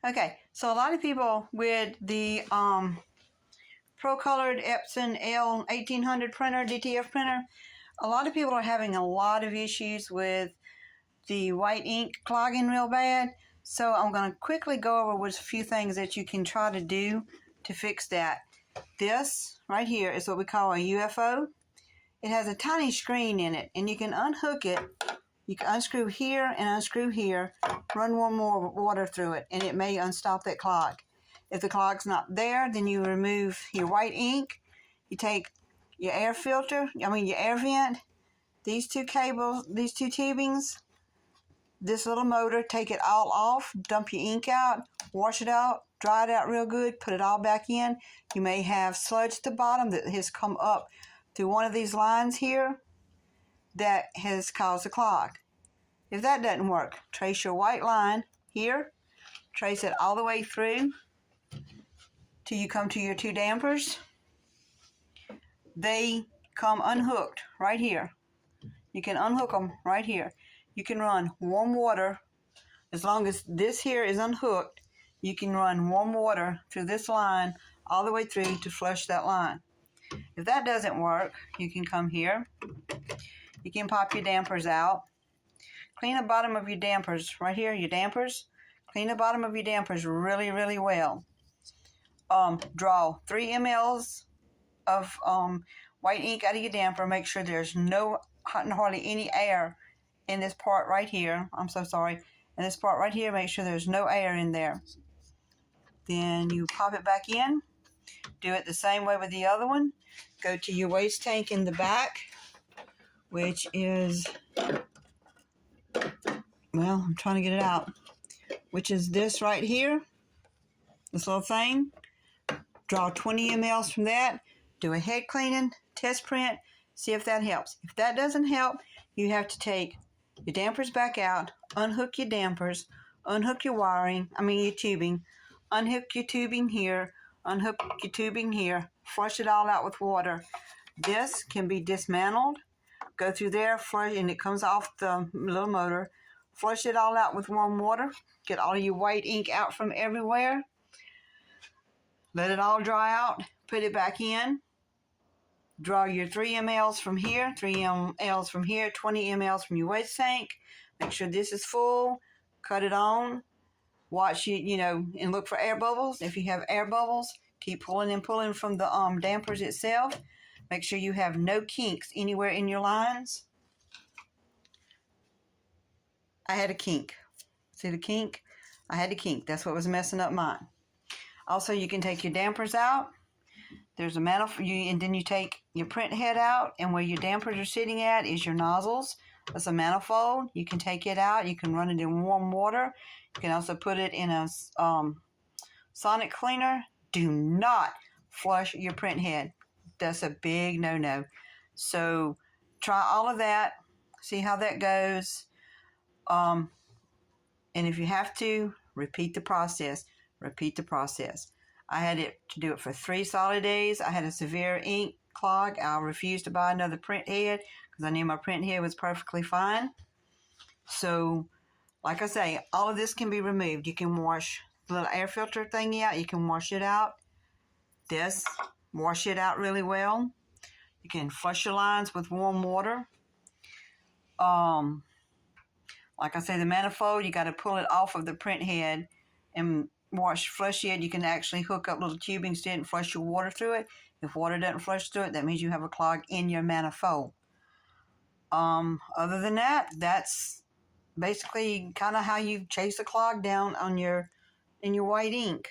Okay, so a lot of people with the procolored Epson L1800 printer, DTF printer, a lot of people are having a lot of issues with the white ink clogging real bad. So I'm going to quickly go over with a few things that you can try to do to fix that. This right here is what we call a UFO. It has a tiny screen in it, and you can unhook it. You can unscrew here and unscrew here, run one more water through it, and it may unstop that clog. If the clog's not there, then you remove your white ink. You take your air filter, your air vent, these two cables, these two tubings, this little motor, take it all off, dump your ink out, wash it out, dry it out real good, put it all back in. You may have sludge at the bottom that has come up through one of these lines here that has caused a clog. If that doesn't work, trace your white line here, trace it all the way through till you come to your two dampers. They come unhooked right here. You can unhook them right here. You can run warm water, as long as this here is unhooked, you can run warm water through this line all the way through to flush that line. If that doesn't work, you can come here. You can pop your dampers out. Clean the bottom of your dampers, right here, your dampers. Clean the bottom of your dampers really, really well. Draw 3 mLs of white ink out of your damper. Make sure there's hardly any air in this part right here. I'm so sorry. In this part right here, make sure there's no air in there. Then you pop it back in. Do it the same way with the other one. Go to your waste tank in the back, which is, well, I'm trying to get it out, which is this right here, this little thing. Draw 20 mLs from that. Do a head cleaning, test print, see if that helps. If that doesn't help, you have to take your dampers back out, unhook your dampers, unhook your wiring, your tubing, unhook your tubing here, unhook your tubing here, flush it all out with water. This can be dismantled. Go through there, flush, and it comes off the little motor. Flush it all out with warm water. Get all your white ink out from everywhere. Let it all dry out. Put it back in. Draw your 3 mLs from here, 3 mLs from here, 20 mLs from your waste tank. Make sure this is full. Cut it on. Watch it, and look for air bubbles. If you have air bubbles, keep pulling and pulling from the dampers itself. Make sure you have no kinks anywhere in your lines. I had a kink. See the kink? I had a kink. That's what was messing up mine. Also, you can take your dampers out. There's a manifold, and then you take your print head out, and where your dampers are sitting at is your nozzles. That's a manifold. You can take it out. You can run it in warm water. You can also put it in a sonic cleaner. Do not flush your print head. That's a big no-no. So try all of that. See how that goes. And if you have to, repeat the process. Repeat the process. I had to do it for 3 solid days. I had a severe ink clog. I refused to buy another print head because I knew my print head was perfectly fine. So, like I say, all of this can be removed. You can wash the little air filter thingy out. You can wash it out. This, wash it out really well. You can flush your lines with warm water. Like I say, the manifold, you got to pull it off of the print head and flush it. You can actually hook up little tubings to it and flush your water through it. If water doesn't flush through it, that means you have a clog in your manifold. Other than that, that's basically kind of how you chase a clog down in your white ink.